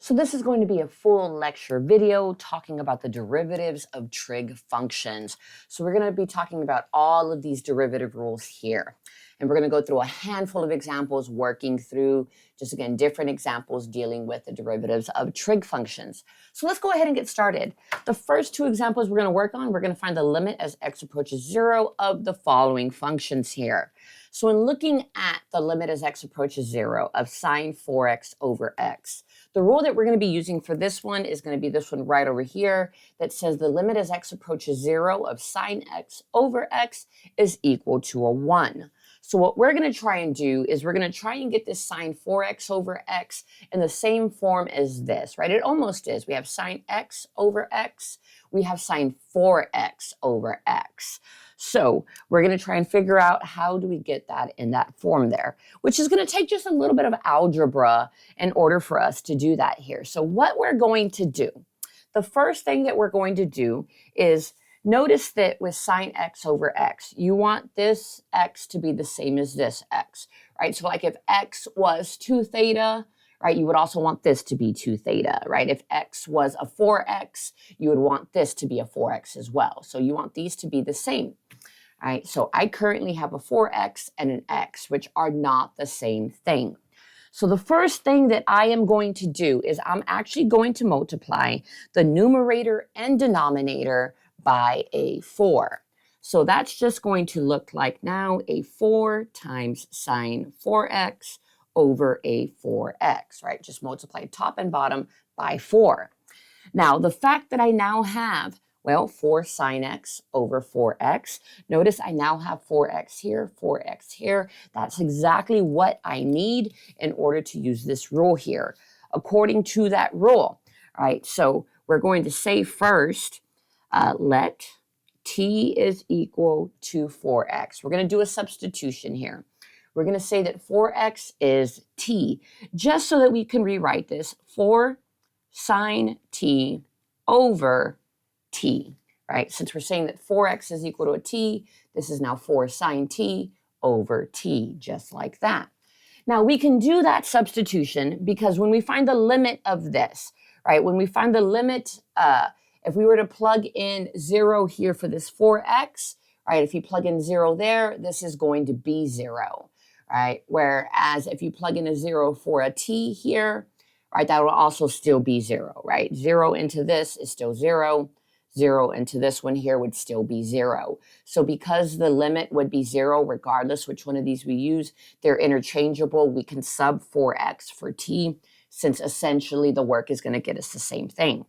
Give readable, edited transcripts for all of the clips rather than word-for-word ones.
So this is going to be a full lecture video talking about the derivatives of trig functions. So we're going to be talking about all of these derivative rules here. And we're going to go through a handful of examples working through, just again, different examples dealing with the derivatives of trig functions. So let's go ahead and get started. The first two examples we're going to work on, we're going to find the limit as x approaches 0 of the following functions here. So in looking at the limit as x approaches 0 of sine 4x over x, the rule that we're going to be using for this one is going to be this one right over here that says the limit as x approaches 0 of sine x over x is equal to a 1. So what we're going to try and do is we're going to try and get this sine 4x over x in the same form as this, right? It almost is. We have sine x over x. We have sine 4x over x. So we're going to try and figure out how do we get that in that form there, which is going to take just a little bit of algebra in order for us to do that here. So what we're going to do, the first thing that we're going to do is notice that with sine x over x, you want this x to be the same as this x, right? So like if x was 2 theta, right, you would also want this to be 2 theta, right? If x was a 4x, you would want this to be a 4x as well. So you want these to be the same. All right, so I currently have a 4x and an x, which are not the same thing. So the first thing that I am going to do is I'm actually going to multiply the numerator and denominator by a 4. So that's just going to look like now a 4 times sine 4x over a 4x, right? Just multiply top and bottom by 4. Now, the fact that I now have 4 sine x over 4x. Notice I now have 4x here. That's exactly what I need in order to use this rule here. According to that rule, all right, so we're going to say first, let t is equal to 4x. We're going to do a substitution here. We're going to say that 4x is t, just so that we can rewrite this 4 sine t over t, right? Since we're saying that 4x is equal to a t, this is now 4 sine t over t, just like that. Now, we can do that substitution because when we find the limit of this, right, when we find the limit, if we were to plug in 0 here for this 4x, right, if you plug in 0 there, this is going to be 0, right? Whereas if you plug in a 0 for a t here, right, that will also still be 0, right? 0 into this is still 0. 0 into this one here would still be 0. So because the limit would be 0 regardless which one of these we use, they're interchangeable. We can sub 4x for t, since essentially the work is going to get us the same thing.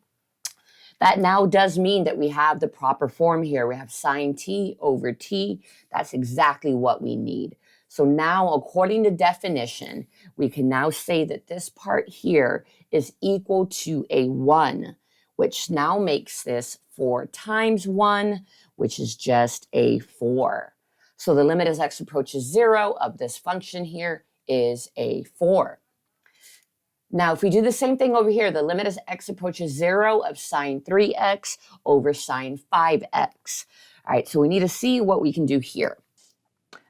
That now does mean that we have the proper form here. We have sine t over t. That's exactly what we need. So now, according to definition, we can now say that this part here is equal to a 1, which now makes this 4 times 1, which is just a 4. So the limit as x approaches 0 of this function here is a 4. Now, if we do the same thing over here, the limit as x approaches 0 of sine 3x over sine 5x. All right, so we need to see what we can do here.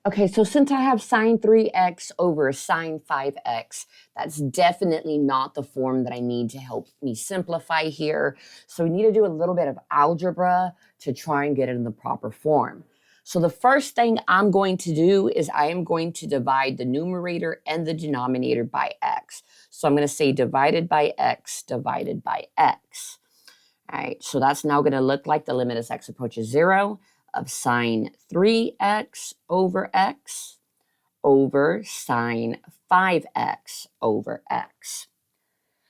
Okay, so since I have sine 3x over sine 5x, that's definitely not the form that I need to help me simplify here. So we need to do a little bit of algebra to try and get it in the proper form. So the first thing I'm going to do is I am going to divide the numerator and the denominator by x. So I'm going to say divided by x divided by x. All right, so that's now going to look like the limit as x approaches 0 of sine 3x over x over sine 5x over x.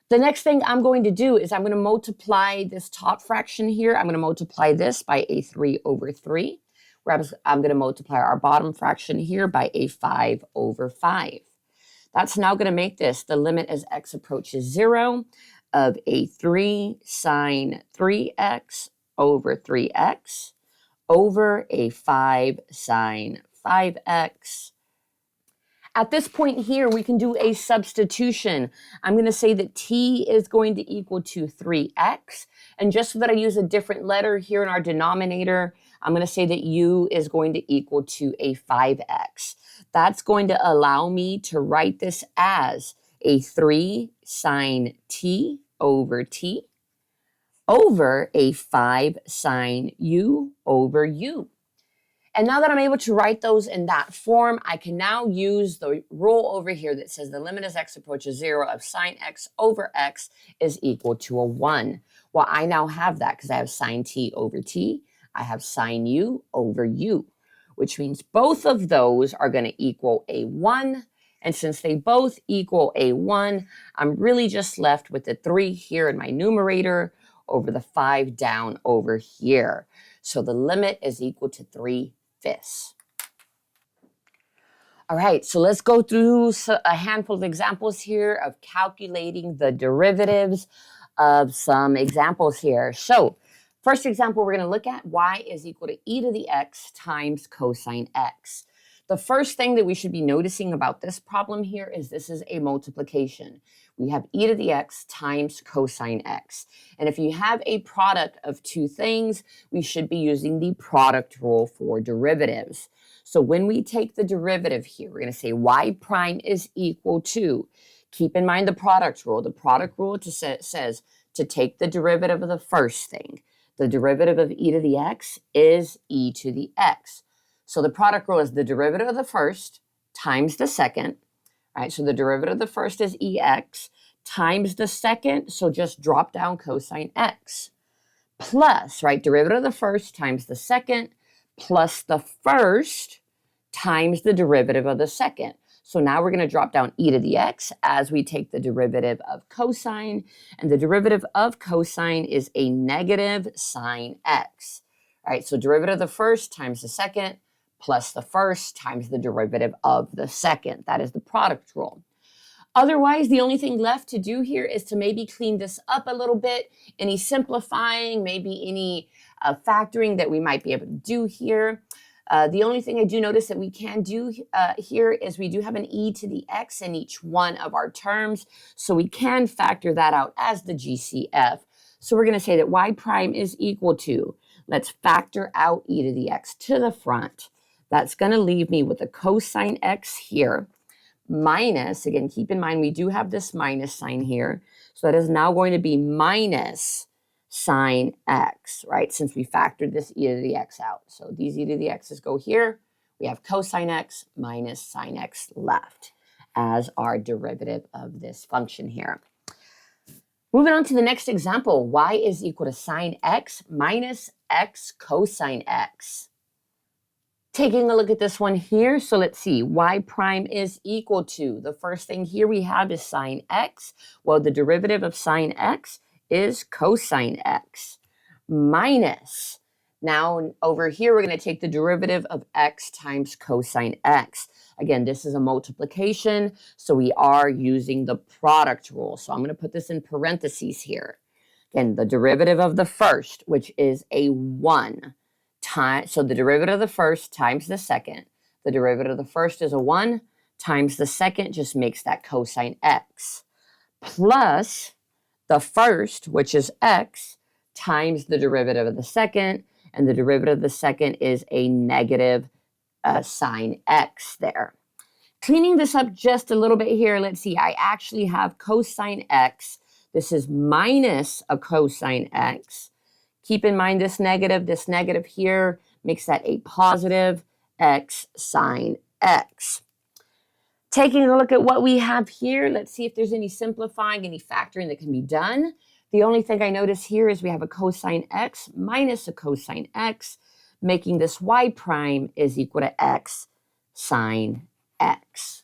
The next thing I'm going to do is I'm going to multiply this top fraction here. I'm going to multiply this by a 3 over 3. Whereas I'm going to multiply our bottom fraction here by a 5 over 5. That's now going to make this the limit as x approaches 0 of a 3 sine 3x over 3x over a 5 sine 5x. At this point here, we can do a substitution. I'm going to say that t is going to equal to 3x. And just so that I use a different letter here in our denominator, I'm going to say that u is going to equal to a 5x. That's going to allow me to write this as a 3 sine t over t over a 5 sine u over u. And now that I'm able to write those in that form, I can now use the rule over here that says the limit as x approaches 0 of sine x over x is equal to a 1. Well, I now have that because I have sine t over t. I have sine u over u, which means both of those are going to equal a 1. And since they both equal a 1, I'm really just left with the 3 here in my numerator over the 5 down over here. So the limit is equal to 3/5. All right, so let's go through a handful of examples here of calculating the derivatives of some examples here. So first example we're going to look at, y is equal to e to the x times cosine x. The first thing that we should be noticing about this problem here is this is a multiplication. We have e to the x times cosine x. And if you have a product of two things, we should be using the product rule for derivatives. So when we take the derivative here, we're going to say y prime is equal to, keep in mind the product rule. The product rule says to take the derivative of the first thing. The derivative of e to the x is e to the x. So the product rule is the derivative of the first times the second. Right, so the derivative of the first is ex times the second, so just drop down cosine x. Plus, right, derivative of the first times the second plus the first times the derivative of the second. So now we're going to drop down e to the x as we take the derivative of cosine, and the derivative of cosine is a negative sine x. All right, so derivative of the first times the second plus the first times the derivative of the second. That is the product rule. Otherwise, the only thing left to do here is to maybe clean this up a little bit. Any simplifying, maybe any factoring that we might be able to do here. The only thing I do notice that we can do here is we do have an e to the x in each one of our terms. So we can factor that out as the GCF. So we're going to say that y prime is equal to, let's factor out e to the x to the front. That's going to leave me with a cosine x here minus, again, keep in mind we do have this minus sign here. So that is now going to be minus sine x, right? Since we factored this e to the x out. So these e to the x's go here. We have cosine x minus sine x left as our derivative of this function here. Moving on to the next example, y is equal to sine x minus x cosine x. Taking a look at this one here, so let's see, y prime is equal to, the first thing here we have is sine x. Well, the derivative of sine x is cosine x minus. Now over here, we're going to take the derivative of x times cosine x. Again, this is a multiplication, so we are using the product rule. So I'm going to put this in parentheses here. Again, the derivative of the first, which is a 1. So the derivative of the first times the second. The derivative of the first is a 1 times the second just makes that cosine x. Plus the first, which is x, times the derivative of the second. And the derivative of the second is a negative sine x there. Cleaning this up just a little bit here, let's see. I actually have cosine x. This is minus a cosine x. Keep in mind this negative here makes that a positive x sine x. Taking a look at what we have here, let's see if there's any simplifying, any factoring that can be done. The only thing I notice here is we have a cosine x minus a cosine x, making this y prime is equal to x sine x.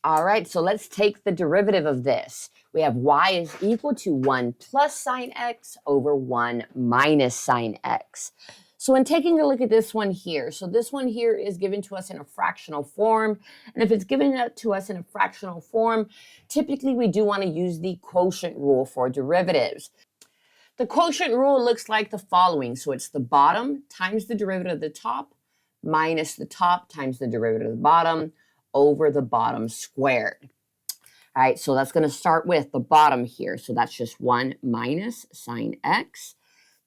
All right, so let's take the derivative of this. We have y is equal to 1 plus sine x over 1 minus sine x. So when taking a look at this one here, so this one here is given to us in a fractional form. And if it's given to us in a fractional form, typically we do want to use the quotient rule for derivatives. The quotient rule looks like the following. So it's the bottom times the derivative of the top minus the top times the derivative of the bottom over the bottom squared. All right, so that's going to start with the bottom here. So that's just 1 minus sine x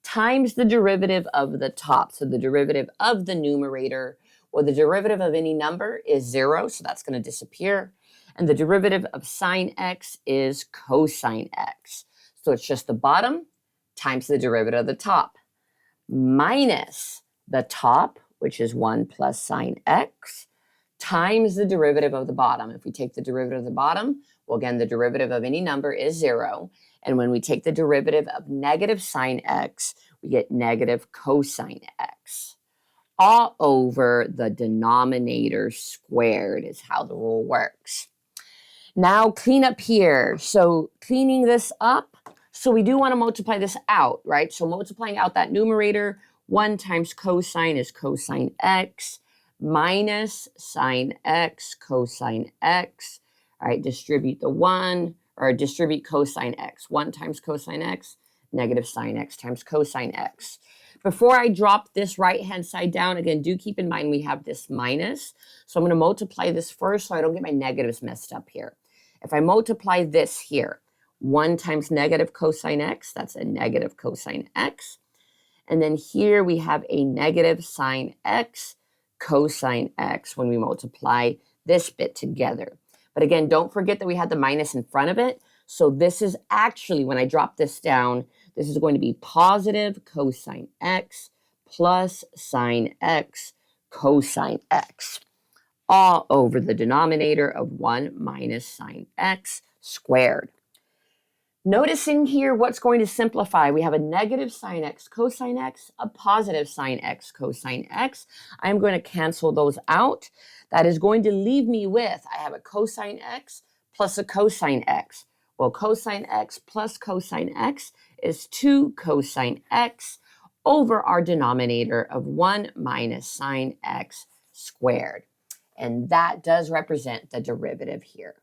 times the derivative of the top. So the derivative of the numerator, or the derivative of any number is 0, so that's going to disappear. And the derivative of sine x is cosine x. So it's just the bottom times the derivative of the top, minus the top, which is 1 plus sine x, times the derivative of the bottom. If we take the derivative of the bottom, well, again, the derivative of any number is 0. And when we take the derivative of negative sine x, we get negative cosine x. All over the denominator squared is how the rule works. Now clean up here. So cleaning this up, so we do want to multiply this out, right? So multiplying out that numerator, 1 times cosine is cosine x, minus sine x, cosine x. All right, distribute the 1, or distribute cosine x. 1 times cosine x, negative sine x times cosine x. Before I drop this right-hand side down, again, do keep in mind we have this minus. So I'm going to multiply this first so I don't get my negatives messed up here. If I multiply this here, 1 times negative cosine x, that's a negative cosine x. And then here we have a negative sine x, cosine x when we multiply this bit together. But again, don't forget that we had the minus in front of it. So this is actually, when I drop this down, this is going to be positive cosine x plus sine x cosine x, all over the denominator of 1 minus sine x squared. Noticing here what's going to simplify. We have a negative sine x cosine x, a positive sine x cosine x. I'm going to cancel those out. That is going to leave me with, I have a cosine x plus a cosine x. Well, cosine x plus cosine x is 2 cosine x over our denominator of 1 minus sine x squared. And that does represent the derivative here.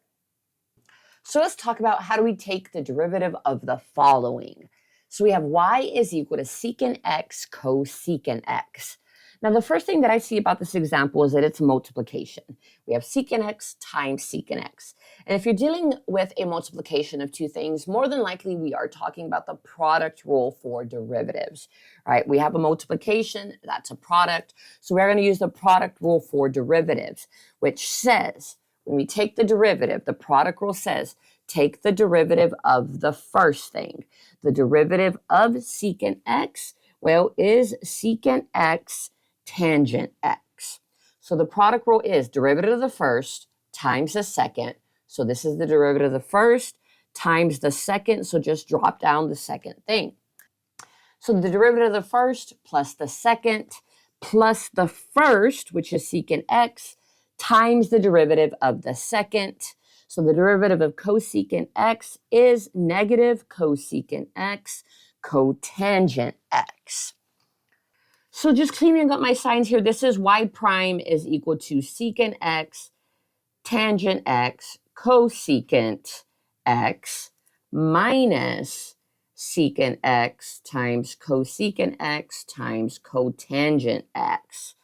So let's talk about how do we take the derivative of the following. So we have y is equal to secant x cosecant x. Now the first thing that I see about this example is that it's multiplication. We have secant x times secant x. And if you're dealing with a multiplication of two things, more than likely we are talking about the product rule for derivatives, right? We have a multiplication, that's a product. So we're going to use the product rule for derivatives, which says when we take the derivative, the product rule says, take the derivative of the first thing. The derivative of secant x, well, is secant x tangent x. So the product rule is derivative of the first times the second. So this is the derivative of the first times the second. So just drop down the second thing. So the derivative of the first plus the second plus the first, which is secant x, times the derivative of the second. So the derivative of cosecant x is negative cosecant x cotangent x. So just cleaning up my signs here, this is y prime is equal to secant x tangent x cosecant x minus secant x times cosecant x times cotangent x.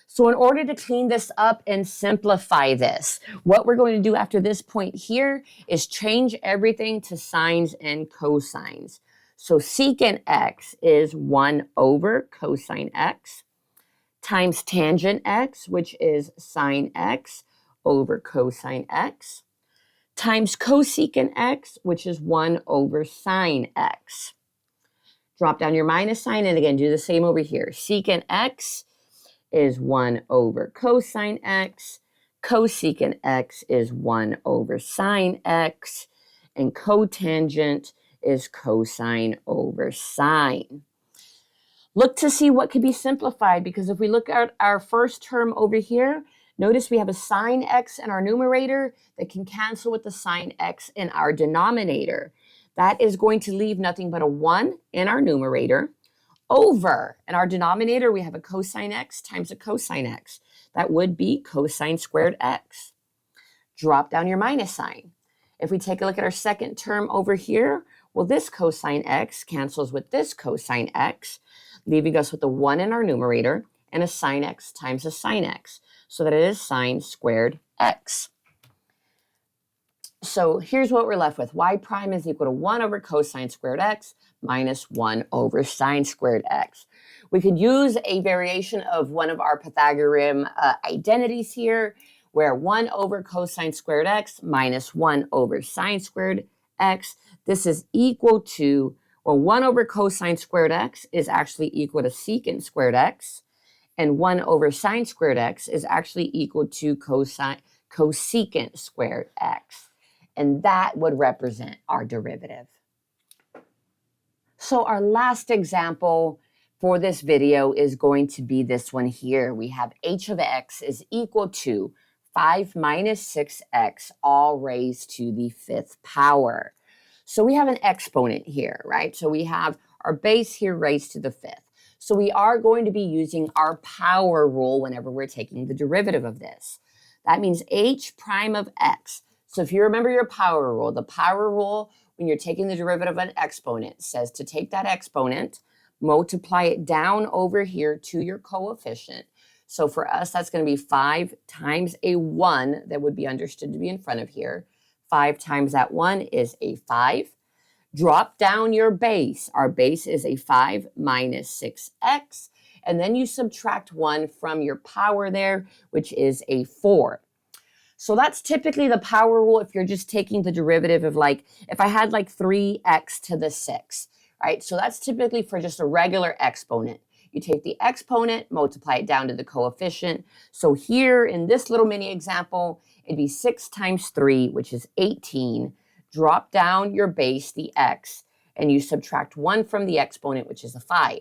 So in order to clean this up and simplify this, what we're going to do after this point here is change everything to sines and cosines. So secant x is 1 over cosine x times tangent x, which is sine x over cosine x, times cosecant x, which is 1 over sine x. Drop down your minus sign and again do the same over here. Secant x is 1 over cosine x, cosecant x is 1 over sine x, and cotangent is cosine over sine. Look to see what could be simplified, because if we look at our first term over here, notice we have a sine x in our numerator that can cancel with the sine x in our denominator. That is going to leave nothing but a 1 in our numerator. Over, in our denominator, we have a cosine x times a cosine x. That would be cosine squared x. Drop down your minus sign. If we take a look at our second term over here, well, this cosine x cancels with this cosine x, leaving us with a 1 in our numerator and a sine x times a sine x, so that it is sine squared x. So here's what we're left with. Y prime is equal to 1 over cosine squared x minus 1 over sine squared x. We could use a variation of one of our Pythagorean identities here. where 1 over cosine squared x minus 1 over sine squared x, this is equal to, well, 1 over cosine squared x is actually equal to secant squared x, and 1 over sine squared x is actually equal to cosecant squared x. And that would represent our derivative. So our last example for this video is going to be this one here. We have h of x is equal to 5 minus 6x all raised to the 5th power. So we have an exponent here, right? So we have our base here raised to the 5th. So we are going to be using our power rule whenever we're taking the derivative of this. That means h prime of x. So if you remember your power rule, the power rule when you're taking the derivative of an exponent says to take that exponent, multiply it down over here to your coefficient. So for us, that's going to be 5 times a 1 that would be understood to be in front of here. 5 times that 1 is a 5. Drop down your base. Our base is a 5 minus 6x. And then you subtract 1 from your power there, which is a 4. So that's typically the power rule if you're just taking the derivative of like, if I had like 3x to the 6, right? So that's typically for just a regular exponent. You take the exponent, multiply it down to the coefficient. So here in this little mini example, it'd be 6 times 3, which is 18. Drop down your base, the x, and you subtract 1 from the exponent, which is a 5.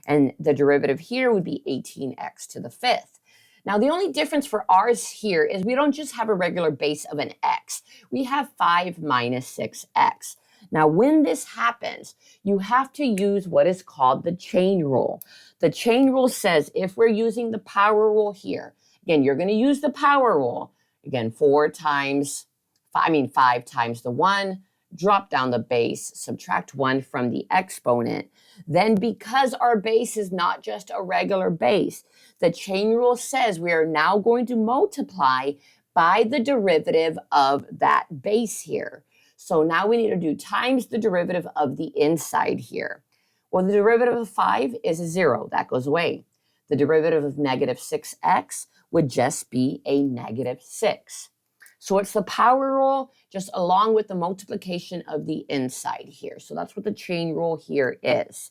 And the derivative here would be 18x to the 5th. Now, the only difference for ours here is we don't just have a regular base of an x. We have 5 minus 6x. Now, when this happens, you have to use what is called the chain rule. The chain rule says if we're using the power rule here, again, you're going to use the power rule. Again, 5 times the 1, drop down the base, subtract 1 from the exponent. Then because our base is not just a regular base, the chain rule says we are now going to multiply by the derivative of that base here. So now we need to do times the derivative of the inside here. Well, the derivative of 5 is a 0. That goes away. The derivative of negative 6x would just be a negative 6. So it's the power rule just along with the multiplication of the inside here. So that's what the chain rule here is.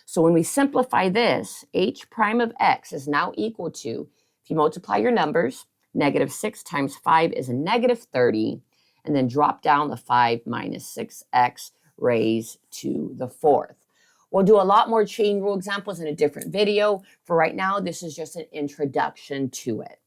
So when we simplify this, h prime of x is now equal to, if you multiply your numbers, negative 6 times 5 is a negative 30, and then drop down the 5 minus 6x raised to the 4th. We'll do a lot more chain rule examples in a different video. For right now, this is just an introduction to it.